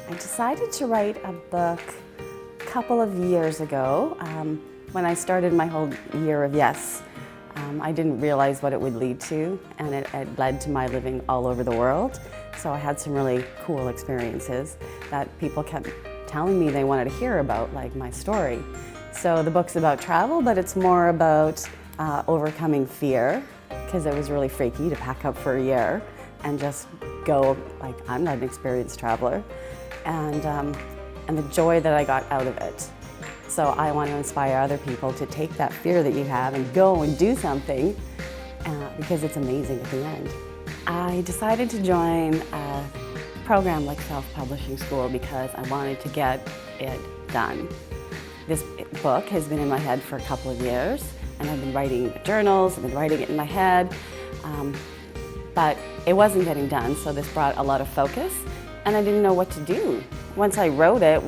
I decided to write a book a couple of years ago when I started my whole year of yes. I didn't realize what it would lead to, and it led to my living all over the world. So I had some really cool experiences that people kept telling me they wanted to hear about, like my story. So the book's about travel, but it's more about overcoming fear, because it was really freaky to pack up for a year and just go like I'm not an experienced traveler, and the joy that I got out of it. So I want to inspire other people to take that fear that you have and go and do something because it's amazing at the end. I decided to join a program like Self-Publishing School because I wanted to get it done. This book has been in my head for a couple of years, and I've been writing journals, I've been writing it in my head, but it wasn't getting done, so this brought a lot of focus, and I didn't know what to do. Once I wrote it,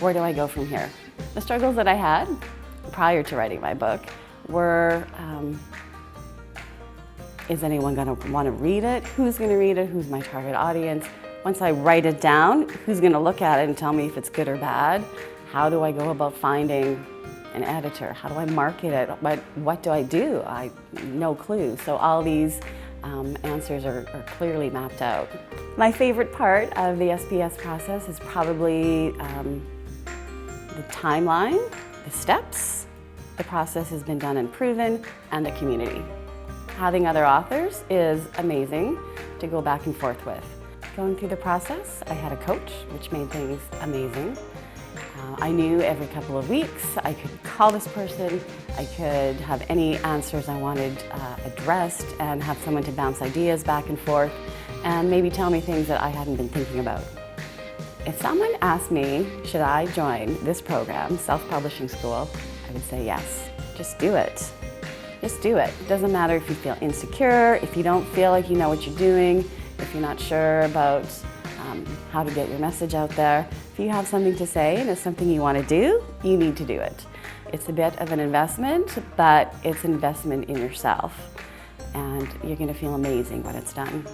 where do I go from here? The struggles that I had prior to writing my book were, is anyone going to want to read it? Who's going to read it? Who's my target audience? Once I write it down, who's going to look at it and tell me if it's good or bad? How do I go about finding an editor? How do I market it? What do I do? I no clue. So all these answers are clearly mapped out. My favorite part of the SPS process is probably the timeline, the steps. The process has been done and proven, and the community. Having other authors is amazing to go back and forth with. Going through the process, I had a coach, which made things amazing. I knew every couple of weeks I could call this person, I could have any answers I wanted addressed, and have someone to bounce ideas back and forth and maybe tell me things that I hadn't been thinking about. If someone asked me, should I join this program, Self-Publishing School, I would say yes. Just do it. Just do it. It doesn't matter if you feel insecure, if you don't feel like you know what you're doing, if you're not sure about how to get your message out there. If you have something to say and it's something you want to do, you need to do it. It's a bit of an investment, but it's an investment in yourself, and you're going to feel amazing when it's done.